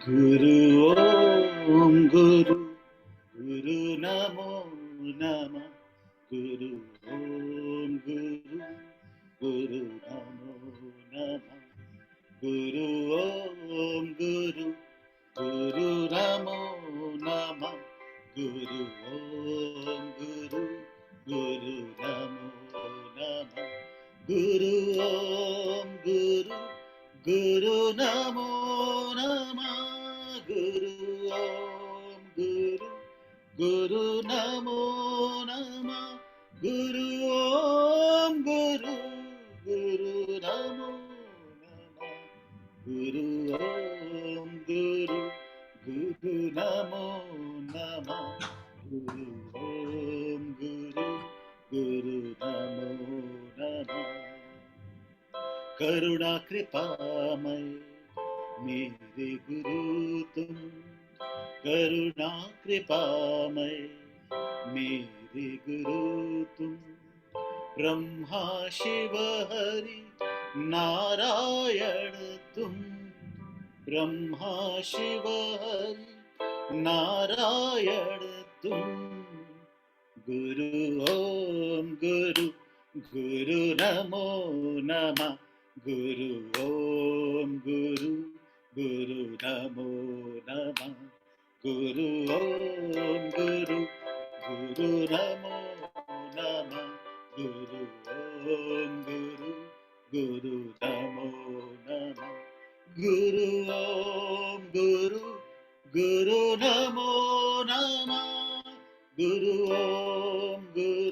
Guru Om Guru Guru Namo Nama Guru Om Guru Guru Namo Nama Guru Om Guru Guru Namo Nama Guru Om Guru Guru Namo Nama Guru Om Guru Guru Namo Nama Guru Om Guru Guru Namo Nama Guru Om Guru Guru Namo Nama Guru Om Guru Guru Namo Nama Guru Om Guru Guru Namo Nama करुणा कृपामय मेरे गुरु तुम करुणा कृपामय मेरे गुरु तुम ब्रह्मा शिव हरि नारायण तुम ब्रह्मा शिव हरि नारायण तुम गुरु ओम गुरु गुरु नमो नमः Guru Om Guru Guru Namo Nama Guru Om Guru Guru Namo Nama Guru Om Guru Guru Namo Nama Guru Om Guru Guru Namo Nama Guru Om Guru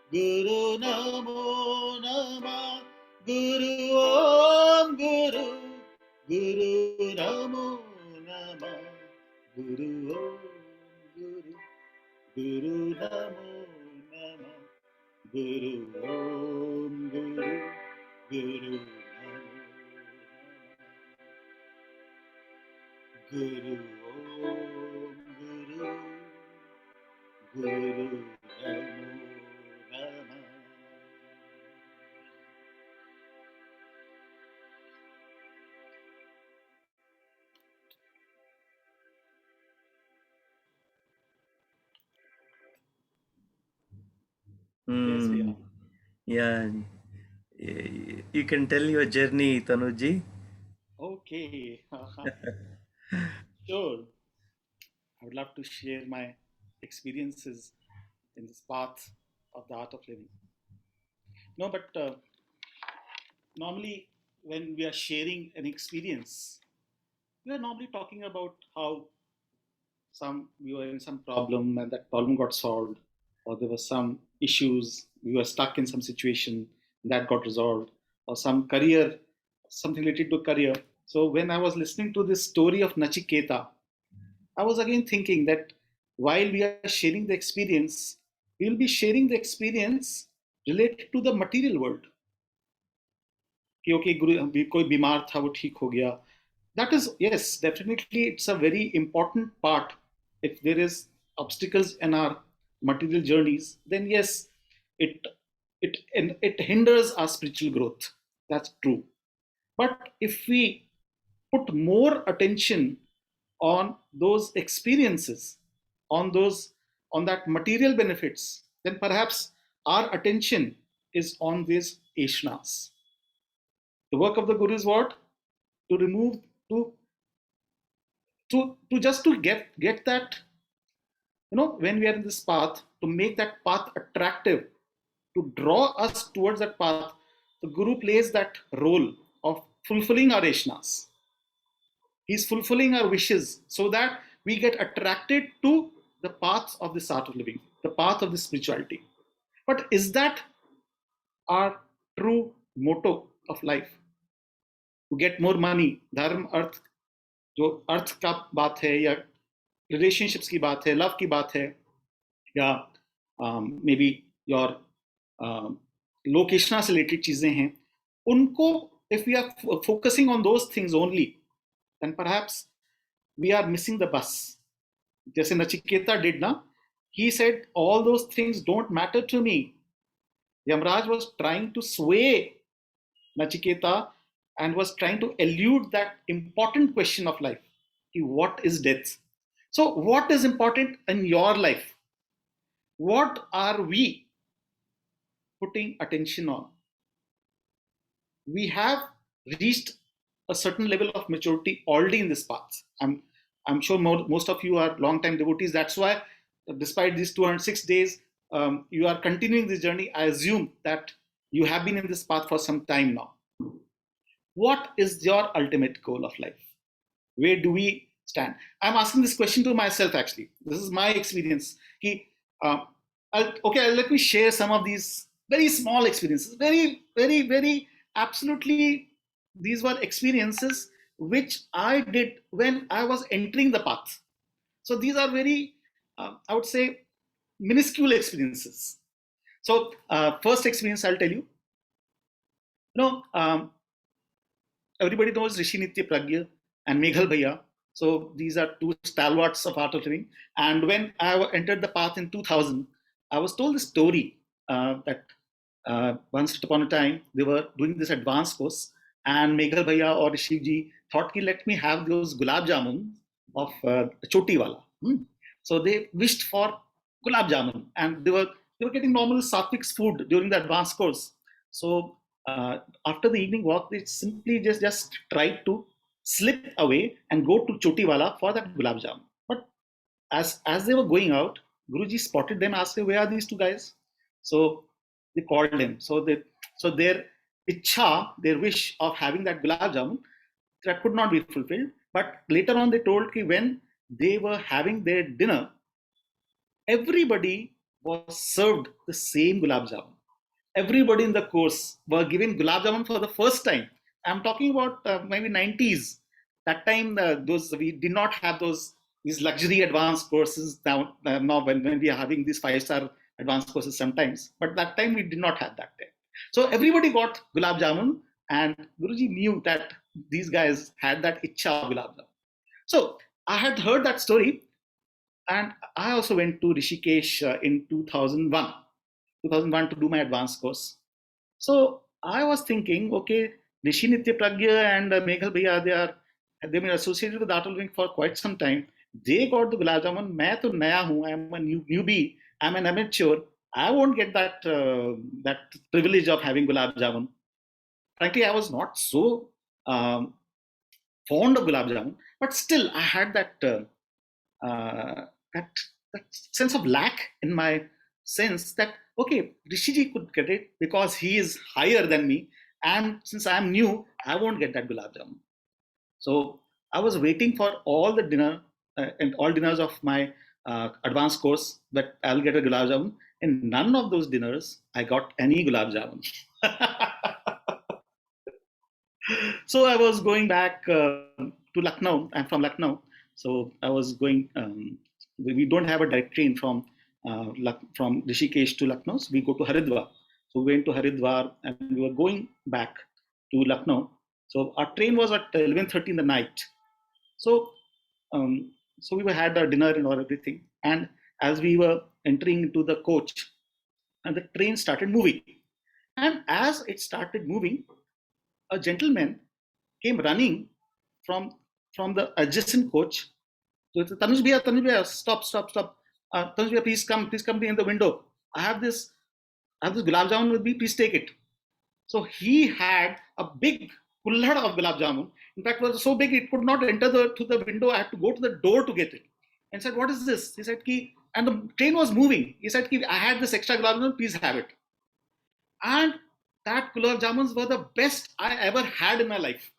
Guru Namo Nama Guru Om Guru Guru Namo Nama Guru Om Guru Guru Namo Nama Guru Om Guru Guru Namo Guru Om Guru Guru Namo Nama Yes, we are. Yeah, you can tell your journey, Tanuji. Okay. Sure. I would love to share my experiences in this path of the art of living. No, but normally when we are sharing an experience, we are normally talking about how we were in some problem and that problem got solved, or there were some issues, we were stuck in some situation that got resolved, or some career, something related to career. So when I was listening to this story of Nachiketa, I was again thinking that while we are sharing the experience, we will be sharing the experience related to the material world. कि okay कोई बीमार था वो ठीक हो गया. That is, yes, definitely it's a very important part. If there is obstacles in our material journeys, then yes, it hinders our spiritual growth. That's true. But if we put more attention on those experiences, on that material benefits, then perhaps our attention is on these ashnas. The work of the Guru is what? To remove, to just to get that, when we are in this path, to make that path attractive, to draw us towards that path, the Guru plays that role of fulfilling our ashnas. He's fulfilling our wishes so that we get attracted to the path of this art of living, the path of this spirituality. But is that our true motto of life? To get more money, dharma, अर्थ, जो अर्थ का बात है, या relationships की बात है, love की बात है, या मे बी योर लोकेशना से रिलेटेड चीजें हैं, उनको if we are focusing on those things only, then perhaps we are missing the bus. जैसे नचिकेता did ना, he said all those things don't matter to me. Yamraj was trying to sway Nachiketa and was trying to elude that important question of life. what is death. So, what is important in your life? What are we putting attention on? We have reached a certain level of maturity already in this path. I'm sure most of you are long time devotees. That's why, despite these 206 days, you are continuing this journey. I assume that you have been in this path for some time now. What is your ultimate goal of life? Where do we stand? I'm asking this question to myself, actually. This is my experience. Uh, let me share some of these very small experiences. Very, very, very absolutely, these were experiences which I did when I was entering the path. So these are very, I would say, minuscule experiences. So, first experience I'll tell you. You know, everybody knows Rishi Nitya Pragya and Meghal Bhaiya. So these are two stalwarts of art of living. And when I entered the path in 2000, I was told the story that once upon a time they were doing this advanced course, and Meghal Bhaiya or Shivji thought, ki, let me have those gulab jamun of Choti Wala. So they wished for gulab jamun, and they were getting normal sattvic food during the advanced course. So after the evening walk, they simply just tried to slip away and go to Chotiwala for that gulab jam. But as they were going out, Guruji spotted them, asked, "Where are these two guys?" So they called him. So their ichha, their wish of having that gulab jamun, that could not be fulfilled. But later on, they told that when they were having their dinner, everybody was served the same gulab jamun. Everybody in the course were given gulab jamun for the first time. I'm talking about maybe 90s. That time, those we did not have these luxury advanced courses now when we are having these 5-star advanced courses sometimes. But that time we did not have that time. So everybody got gulab jamun, and Guruji knew that these guys had that ichha gulab jamun. So I had heard that story, and I also went to Rishikesh in 2001 to do my advanced course. So I was thinking, okay, Rishi Nitya Pragya and Meghal Bhaiya, they've been associated with art of living for quite some time. They got the gulab jamun. मैं तो नया हूँ. I'm a newbie. I'm an amateur. I won't get that privilege of having gulab jamun. Frankly, I was not so um, fond of gulab jamun, but still, I had uh, that that sense of lack in my sense that, okay, Rishiji could get it because he is higher than me, and since I am new, I won't get that gulab jamun. So I was waiting for all the dinner and all dinners of my advanced course that I'll get a gulab jamun. In none of those dinners I got any gulab jamun. So I was going back to Lucknow. I'm from Lucknow, so I was going. We don't have a direct train from Rishikesh to Lucknow. So we go to Haridwar. So we went to Haridwar, and we were going back to Lucknow. So our train was at 11:30 in the night. So um, so we had our dinner and all everything. And as we were entering into the coach, and the train started moving. And as it started moving, a gentleman came running from from the adjacent coach. So it's, Tanuj bhaiya, stop, stop, stop. Tanuj bhaiya, please come in the window. I have this gulab jamun with me. Please take it. So he had a big kullad of gulab jamun. In fact, it was so big it could not enter to the window. I had to go to the door to get it. And said, "What is this?" He said, "Ki," and the train was moving. He said, "Ki, I had this extra gulab jamun. Please have it." And that gulab jamuns were the best I ever had in my life.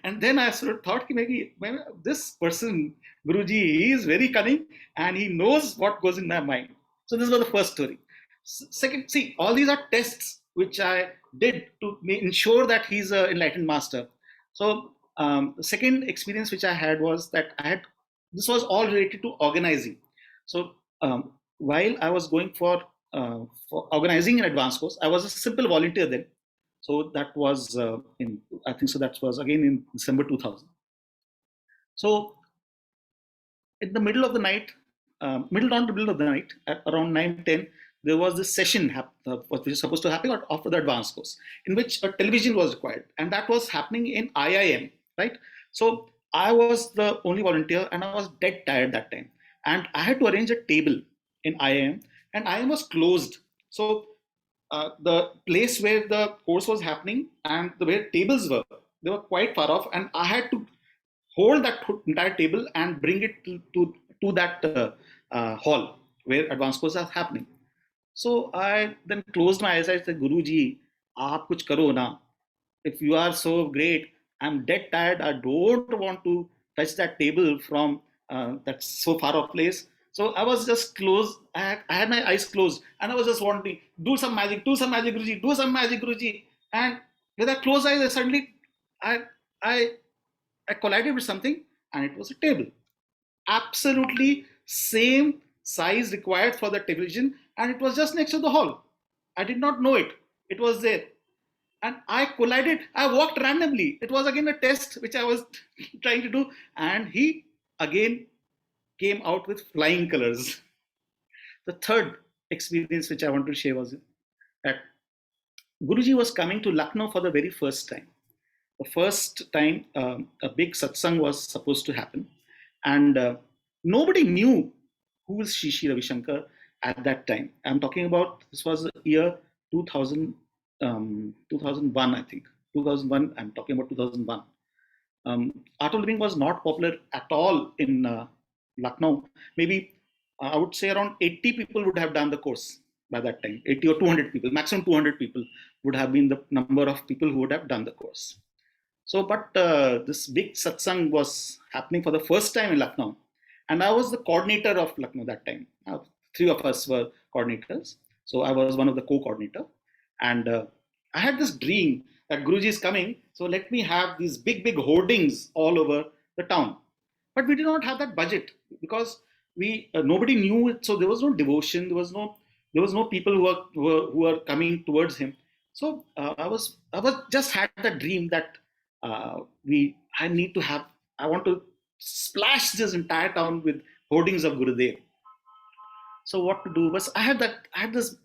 And then I sort of thought, maybe this person, Guruji, he is very cunning and he knows what goes in my mind. So this was the first story. Second, see, all these are tests which I did to ensure that he's an enlightened master. So the second experience which I had was that this was all related to organizing. So while I was going for organizing an advanced course, I was a simple volunteer then. So that was I think so that was again in December 2000. So in the middle of the night, middle down to middle of the night, at around 9:10, there was this session which was supposed to happen after the advanced course, in which a television was required, and that was happening in IIM, right? So I was the only volunteer and I was dead tired that time. And I had to arrange a table in IIM, and IIM was closed. So the place where the course was happening and the where tables were, they were quite far off, and I had to hold that entire table and bring it to that hall where advanced courses are happening. So I then closed my eyes. I said, Guruji, aap kuch karo na. If you are so great, I'm dead tired. I don't want to touch that table from that so far off place. So I was just closed. I had my eyes closed, and I was just wanting do some magic, Guruji, do some magic, Guruji. And with that closed eyes, I suddenly, I, I, I collided with something, and it was a table, absolutely same size required for the television, and it was just next to the hall. I did not know it. It was there, and I collided. I walked randomly. It was again a test which I was trying to do, and he again came out with flying colors. The third experience which I want to share was that Guruji was coming to Lucknow for the very first time. The first time a big satsang was supposed to happen, and nobody knew who is Shishi Ravi Shankar at that time. I'm talking about, this was the year 2000, 2001, I think. 2001, I'm talking about 2001. Art of living was not popular at all in Lucknow. Maybe I would say around 80 people would have done the course by that time. 80 or 200 people, maximum 200 people would have been the number of people who would have done the course. So, but this big satsang was happening for the first time in Lucknow, and I was the coordinator of Lucknow that time. Three of us were coordinators, so I was one of the co-coordinator, and I had this dream that Guruji is coming, so let me have these big, big hoardings all over the town. But we did not have that budget because we nobody knew it, so there was no devotion, there was no people who were coming towards him. So I was just had that dream that we I need to have I want to splash this entire town with hoardings of Gurudev. So what to do was I had this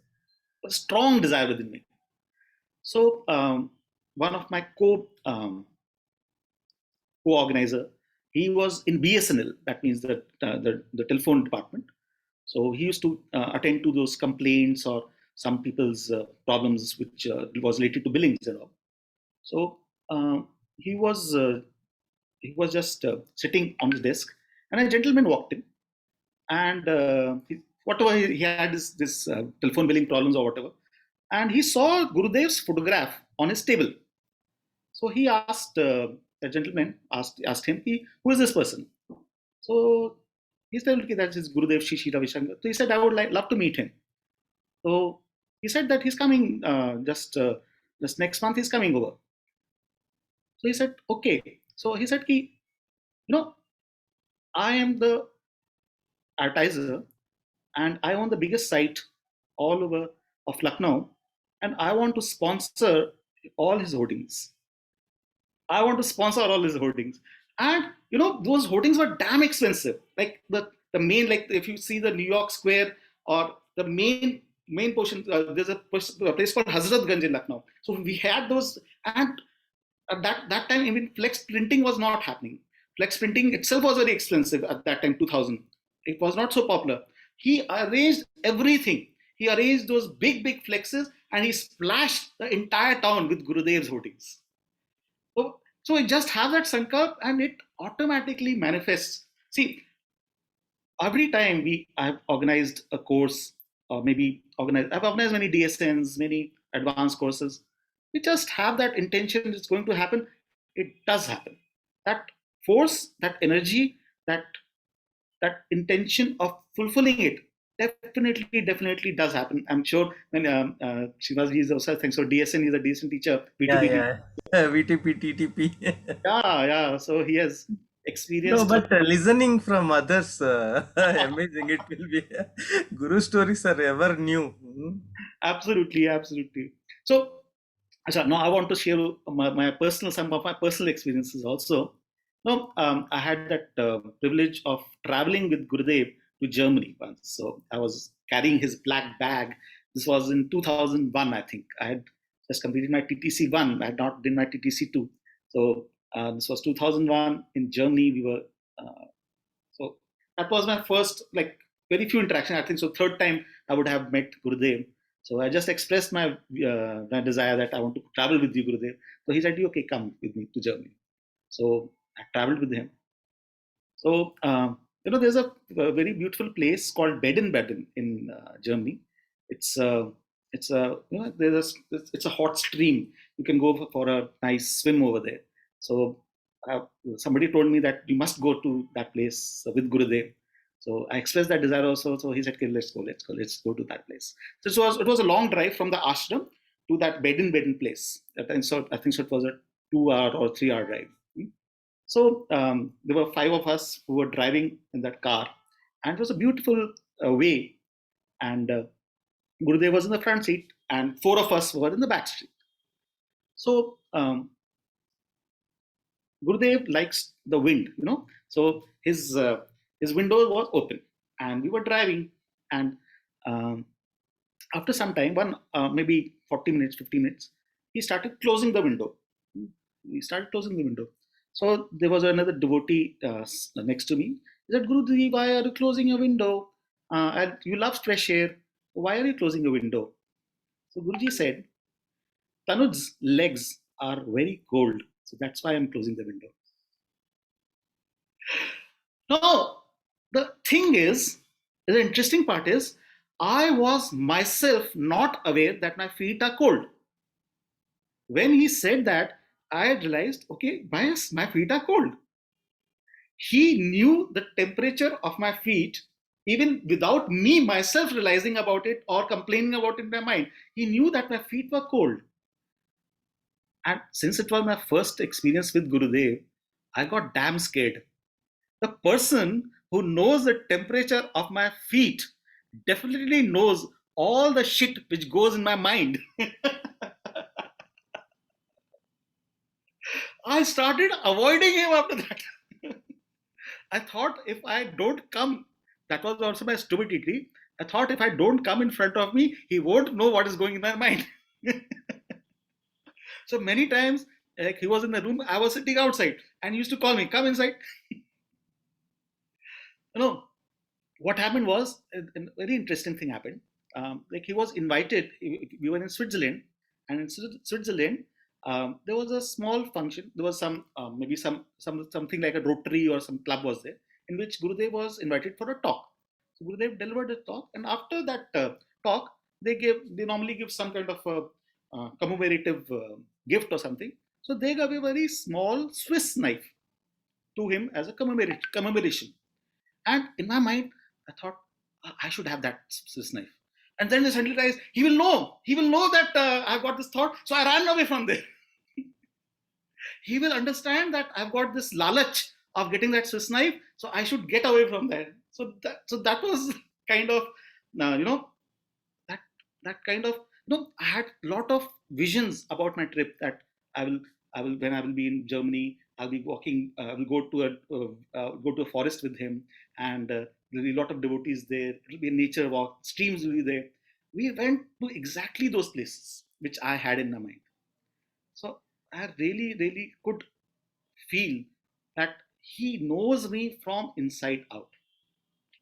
strong desire within me. So one of my co-organizer, he was in BSNL, that means the telephone department. So he used to attend to those complaints or some people's problems which was related to billings and all. So he was uh, he was just sitting on his desk, and a gentleman walked in, and whatever he had this telephone billing problems or whatever, and he saw Gurudev's photograph on his table. So he asked the gentleman asked him, who is this person? So he said, okay, that is Gurudev Shishi Ravi Shankar. So he said, I would love to meet him. So he said that he's coming just next month. He's coming over. So he said, okay. So he said, I am the advertiser, and I own the biggest site all over of Lucknow, and I want to sponsor all his hoardings. I want to sponsor all his hoardings. And those hoardings were damn expensive. Like the main, like if you see the New York Square or the main portion, there's a place called Hazratganj in Lucknow. So we had those, and at that time even flex printing was not happening. Flex printing itself was very expensive at that time, 2000. It was not so popular. He arranged everything. He arranged those big flexes, and he splashed the entire town with Gurudev's hoardings. So we just have that sankalp, and it automatically manifests. See, every time I've organized a course, or maybe I've organized many DSNs, many advanced courses. We just have that intention, it's going to happen. It does happen. That force, that energy, that that intention of fulfilling it definitely does happen. I'm sure when Shivaji is also, thanks for DSN, he's a DSN teacher, Yeah, B2B. yeah. VTP, TTP. Yeah. So he has No, experienced. but listening from others, amazing. It will be. Guru stories are ever new. Absolutely. So, Asha, now I want to share some of my personal experiences also. Now, I had that privilege of traveling with Gurudev to Germany once. So I was carrying his black bag. This was in 2001, I think. I had just completed my TTC one. I had not done my TTC two. So This was 2001 in Germany. We were so that was my first, like, very few interaction. I think so. Third time I would have met Gurudev. So I just expressed my desire that I want to travel with you, Gurudev. So he said, "Okay, come with me to Germany." So I traveled with him. So there's a very beautiful place called Baden-Baden in Germany. It's it's a it's a hot stream. You can go for a nice swim over there. So uh, somebody told me that you must go to that place with Gurudev. So I expressed that desire also. So he said, "Okay, let's go to that place." So it was a long drive from the ashram to that Baden-Baden place. I think so. It was a 2 hour or 3 hour drive. So there were five of us who were driving in that car, and it was a beautiful way. And Gurudev was in the front seat, and four of us were in the back seat. So Gurudev likes the wind. So his window was open, and we were driving, and um, after some time, maybe 40 minutes, 50 minutes, he started closing the window. He started closing the window. So there was another devotee next to me. He said, "Guruji, why are you closing your window? And you love fresh air. Why are you closing your window?" So Guruji said, "Tanuj's legs are very cold. So that's why I'm closing the window." Now, the thing is, the interesting part is, I was myself not aware that my feet are cold. When he said that, I realized, okay, my feet are cold. He knew the temperature of my feet even without me myself realizing about it or complaining about it in my mind. He knew that my feet were cold. And since it was my first experience with Gurudev, I got damn scared. The person who knows the temperature of my feet definitely knows all the shit which goes in my mind. I started avoiding him after that. I thought if I don't come, that was also my stupidity. I thought if I don't come in front of me, he won't know what is going in my mind. So many times, like, he was in the room, I was sitting outside, and he used to call me, "Come inside." You know, what happened was a very interesting thing happened. Like, he was invited. We were in Switzerland, and in Switzerland, there was a small function. There was maybe something like a Rotary or some club was there, in which Gurudev was invited for a talk. So Gurudev delivered a talk, and after that talk, they normally give some kind of commemorative gift or something. So they gave a very small Swiss knife to him as a commemoration. And in my mind, I thought, I should have that Swiss knife. And then I suddenly realized he will know that I've got this thought. So I ran away from there. He will understand that I've got this lalach of getting that Swiss knife. So I should get away from there. So that was kind of, you know, that that kind of, I had a lot of visions about my trip, that I will when I will be in Germany, I'll be walking, I will go to a forest with him, and there'll be a lot of devotees there. It'll be a nature walk, streams will be there. We went to exactly those places which I had in my mind. So I really, really could feel that he knows me from inside out.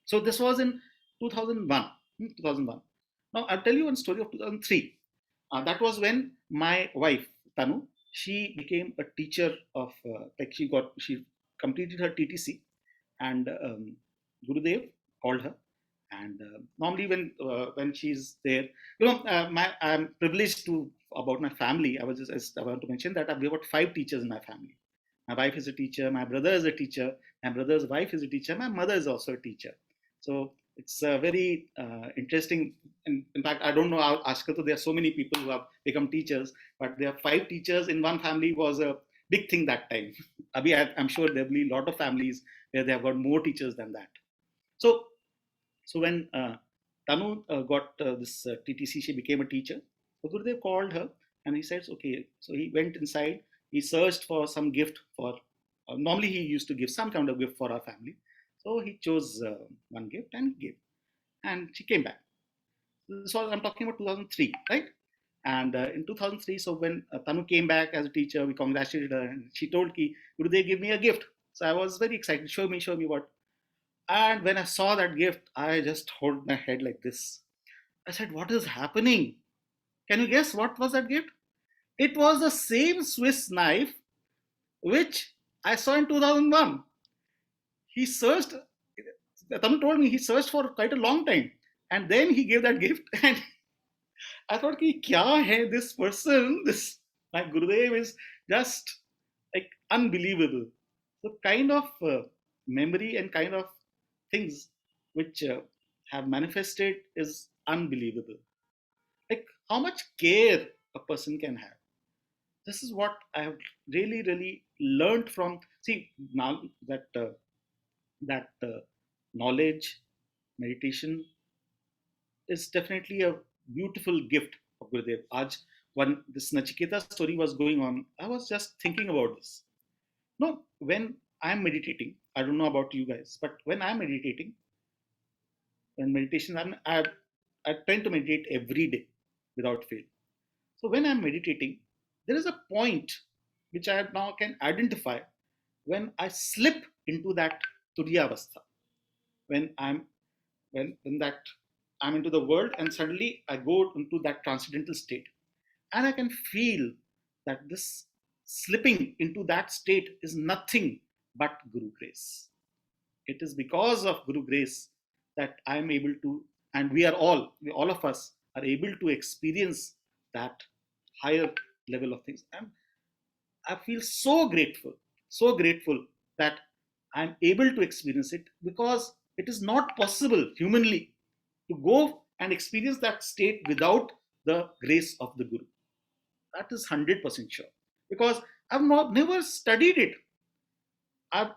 So this was in 2001. 2001. Now I'll tell you one story of 2003. That was when my wife Tanu, she became a teacher of, like, she completed her TTC, and Gurudev called her. And normally when she's there, I'm privileged to about my family. I want to mention that I've got five teachers in my family. My wife is a teacher, my brother is a teacher, my brother's wife is a teacher, my mother is also a teacher. So it's very interesting. In fact, I don't know how Ashkal, there are so many people who have become teachers, but there are five teachers in one family was a big thing that time. I'm sure there'll be a lot of families where they have got more teachers than that. So, so when Tanu got this TTC, she became a teacher. So Gurudev called her, and he says, "Okay." So he went inside. He searched for some gift for. Normally, he used to give some kind of gift for our family. So he chose one gift and he gave, and she came back. This was, I'm talking about 2003, right? And in 2003, so when Tanu came back as a teacher, we congratulated her, and she told ki, Gurudev, give me a gift. So I was very excited. Show me what. And when I saw that gift, I just hold my head like this. I said, what is happening? Can you guess what was that gift? It was the same Swiss knife which I saw in 2001. He searched, Tanu told me he searched for quite a long time. And then he gave that gift. And I thought, ki, kya hai this person? This my Gurudev is just like unbelievable. So kind of memory and kind of things which have manifested is unbelievable. Like how much care a person can have. This is what I have really learned from. See now that knowledge, meditation is definitely a beautiful gift of Gurudev. Aj, when this Nachiketa story was going on, I was just thinking about this. No, when I'm meditating, I don't know about you guys, but when I'm meditating, when meditation, I tend to meditate every day without fail. So when I'm meditating, there is a point which I now can identify when I slip into that Turyavastha, when when that I'm into the world and suddenly I go into that transcendental state. And I can feel that this slipping into that state is nothing but Guru grace. It is because of Guru grace that I am able to, and all of us are able to experience that higher level of things. And I feel so grateful that I'm able to experience it because it is not possible humanly to go and experience that state without the grace of the Guru. That is 100% sure because never studied it. I've,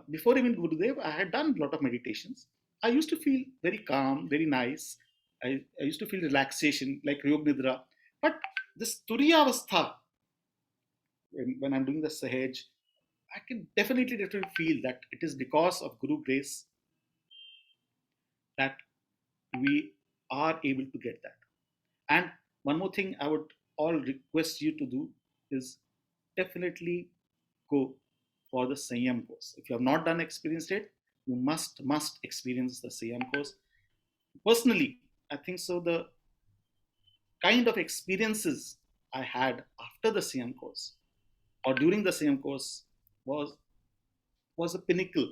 Before even Gurudev, I had done a lot of meditations. I used to feel very calm, very nice. I used to feel relaxation like Yog Nidra. But this Turiya Avastha, when I'm doing the Sahaj, I can definitely feel that it is because of Guru grace that we are able to get that. And one more thing I would all request you to do is definitely go for the Sanyam course. If you have not done experienced it, you must experience the Sanyam course. Personally, I think so. The kind of experiences I had after the Sanyam course or during the Sanyam course was was a pinnacle.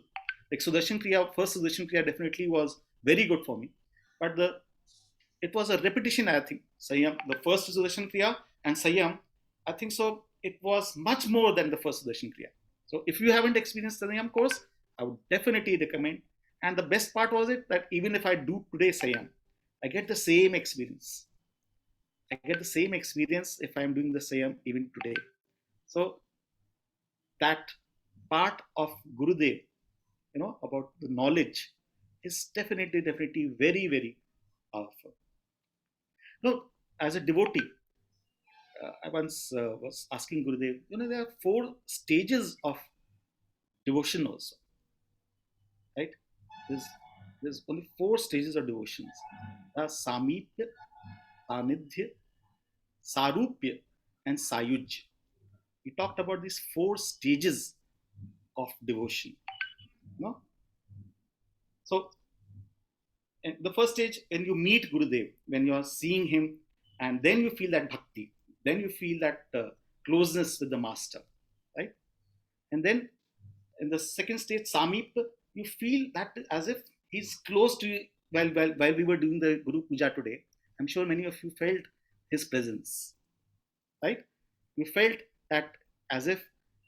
Like Sudarshan Kriya, first Sudarshan Kriya definitely was very good for me, but the it was a repetition. I think Sanyam, the first Sudarshan Kriya and Sanyam, I think so. It was much more than the first Sudarshan Kriya. So if you haven't experienced the Sanyam course, I would definitely recommend. And the best part was it that even if I do today Sanyam, I get the same experience. I get the same experience if I'm doing the Sanyam even today. So that part of Gurudev, about the knowledge is definitely very powerful. No, as a devotee, I once was asking Gurudev, there are four stages of devotion also, right? There's, there's only four stages of devotions. Samipya, Sanidhya, Sarupya, and Sayuj. We talked about these four stages of devotion. No? So the first stage, when you meet Gurudev, when you are seeing him, and then you feel that bhakti, then you feel that closeness with the master, right? And then in the second stage, Samip, you feel that as if he's close to you while we were doing the Guru Puja today. I'm sure many of you felt his presence, right? You felt that as if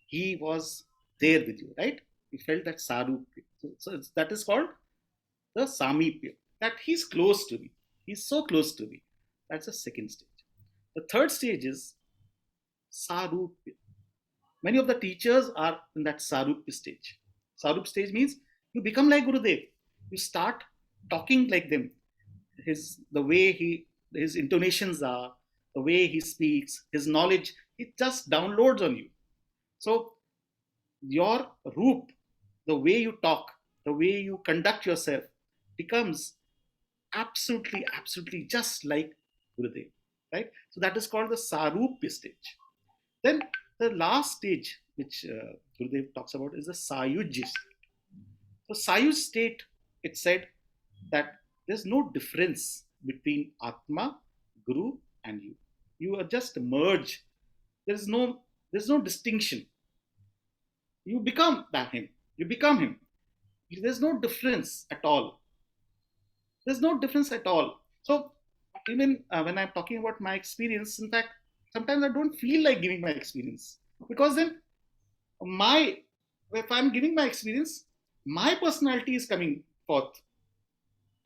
he was there with you, right? You felt that Sarup. So that is called the Samipya, that he's close to me. He's so close to me. That's the second stage. The third stage is Sarupya. Many of the teachers are in that Sarup stage. Sarup stage means you become like Gurudev. You start talking like them. The way his intonations are, the way he speaks, his knowledge, it just downloads on you. So your roop, the way you talk, the way you conduct yourself becomes absolutely just like Gurudev. right? So that is called the Sarupya stage. Then the last stage, which Gurudev talks about, is the Sayujya state. So Sayuj state, it said that there's no difference between Atma, Guru, and you. You are just merged. There's no there's no distinction. You become that him. You become him. There's no difference at all. There's no difference at all. So even when I'm talking about my experience, in fact, sometimes I don't feel like giving my experience, because then my if I'm giving my experience, my personality is coming forth,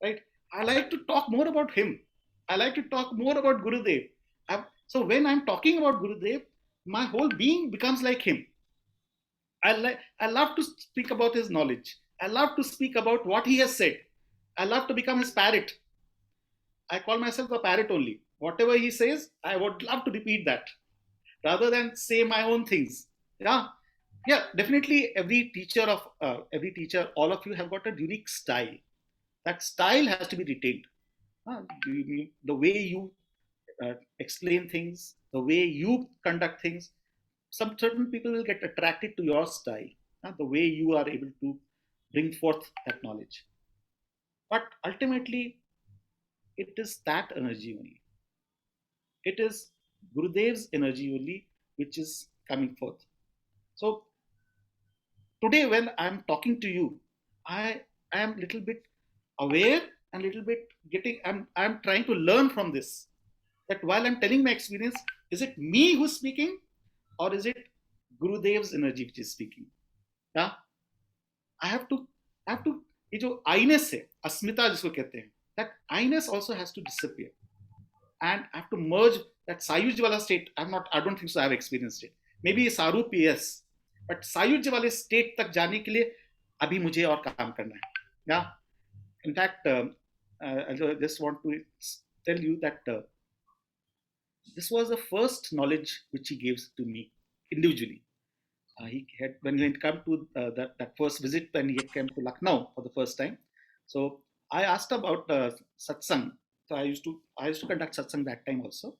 right? I like to talk more about him. I like to talk more about Gurudev. So when I'm talking about Gurudev, my whole being becomes like him. I love to speak about his knowledge. I love to speak about what he has said. I love to become his parrot. I call myself a parrot only. Whatever he says, I would love to repeat that rather than say my own things. Yeah, yeah, definitely. Every teacher, all of you have got a unique style. That style has to be retained. The way you explain things, the way you conduct things. Some certain people will get attracted to your style, the way you are able to bring forth that knowledge. But ultimately, it is that energy only. It is Gurudev's energy only which is coming forth. So today, when I'm talking to you, I am little bit aware and little bit getting. I'm trying to learn from this. That while I'm telling my experience, is it me who's speaking, or is it Gurudev's energy which is speaking? Yeah, I have to I have to ये जो आइनेस है अस्मिता जिसको कहते हैं, that आइनेस also has to disappear, and I have to merge that Sayuj wala state. I don't think so I have experienced it. Maybe Sarup yes, but Sayuj वाले state तक जाने के लिए अभी मुझे और काम करना है. Yeah, in fact, I just want to tell you that this was the first knowledge which he gave to me individually. He had when he had come to that first visit when he came to Lucknow for the first time. So I asked about satsang. So I used to conduct satsang that time also,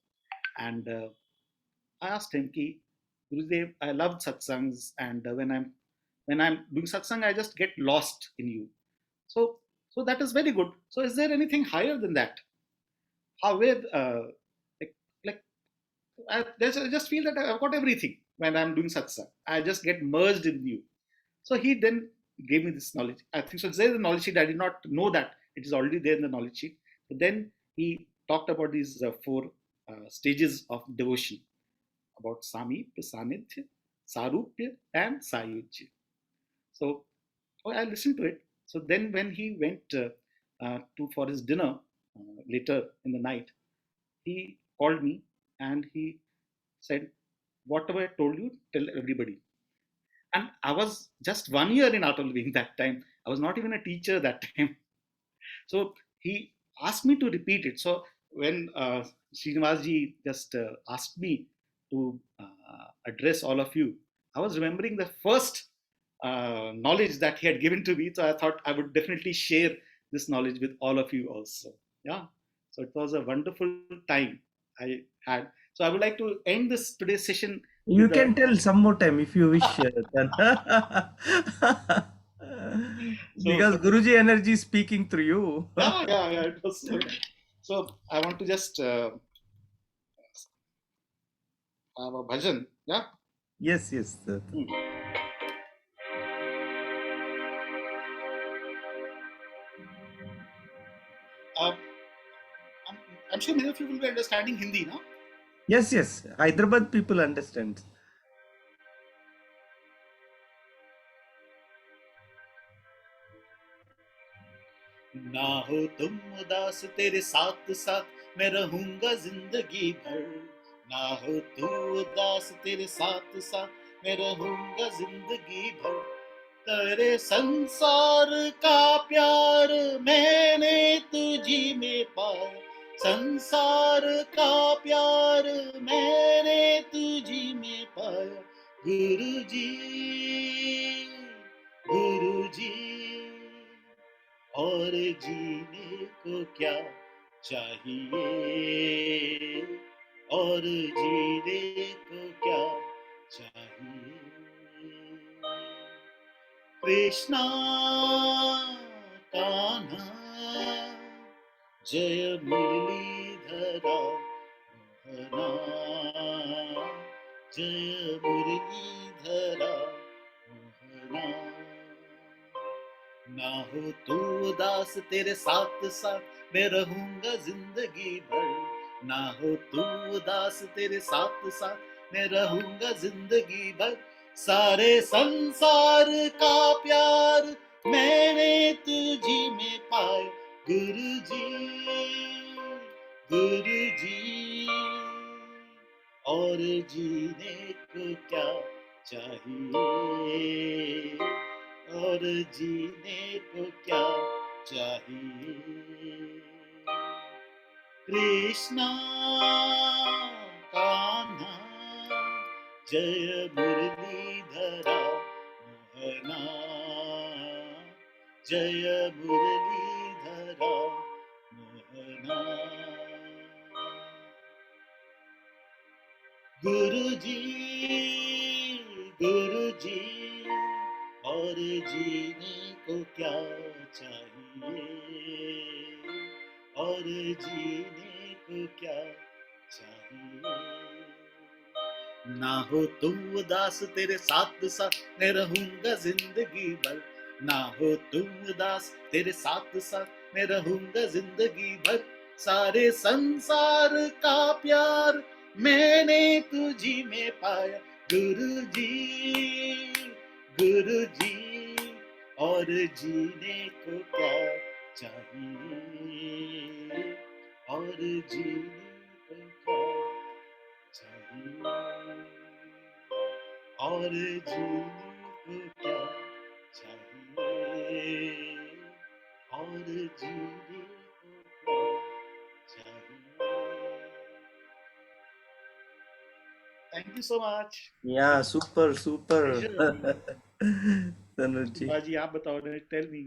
and I asked him, "Ki Gurudev, I love satsangs, and when I'm doing satsang, I just get lost in you. So that is very good. So is there anything higher than that? How where like I just feel that I've got everything when I'm doing satsang. I just get merged in you." So he then gave me this knowledge. I think so. It's there in the knowledge sheet. I did not know that it is already there in the knowledge sheet. But then he talked about these four stages of devotion, about Samipya, Sanidhya, Sarupya, and Sayujya. So I listened to it. So then when he went to for his dinner later in the night, he called me and he said, "Whatever I told you, tell everybody." And I was just 1 year in Atal Being that time. I was not even a teacher that time. So he asked me to repeat it. So when Srinivasji just asked me to address all of you, I was remembering the first knowledge that he had given to me. So I thought I would definitely share this knowledge with all of you also. Yeah. So it was a wonderful time I had. So I would like to end this today's session You with a. can tell some more time if you wish. So Because Guruji energy is speaking through you. yeah, yeah, yeah. It was so. I want to just have a bhajan. Yeah. Yes, yes. Hmm. Uh, I'm, I'm sure many of you will be understanding Hindi now. Yes, yes. Hyderabad people understand. ना हो तुम उदास तेरे साथ साथ मैं रहूंगा जिंदगी भर. ना हो तू उदास तेरे साथ साथ मैं रहूंगा जिंदगी भर. तेरे संसार का प्यार मैंने तुझी में पाया. संसार का प्यार मैंने तुझी में पाया. गुरु जी, गुरु जी, और जीने को क्या चाहिए. और जीने को क्या चाहिए। कृष्णा कान्हा जय मुरलीधरा मोहना, जय मुरलीधरा मोहना। ना हो तू उदास, तेरे साथ साथ मैं रहूंगा जिंदगी भर। ना हो तू उदास, तेरे साथ साथ मैं रहूंगा जिंदगी भर। सारे संसार का प्यार मैंने तुझी में पाया। गुरु जी, गुरु जी, और जीने को क्या चाहिए, और जीने को क्या चाहिए। कृष्णा कान्हा जय मुरलीधरा मोहना, जय मुरलीधरा मोहना। गुरु जी, गुरु जी, और जीने को क्या चाहिए, और जीने को क्या चाहिए। ना हो तुम उदास, तेरे साथ साथ मैं रहूंगा जिंदगी भर। ना हो तुम उदास, तेरे साथ साथ मैं रहूंगा जिंदगी भर। सारे संसार का प्यार मैंने तुझी में पाया। गुरु जी, गुरु जी, और जीने को क्या चाहिए, और जीने को क्या चाहिए, और जीने को क्या चाहिए, और जीने को क्या चाहिए। Thank you so much. Yeah, super, super. Pleasure. Tanuj ji. Shivaji, आप बताओ, टेल मी।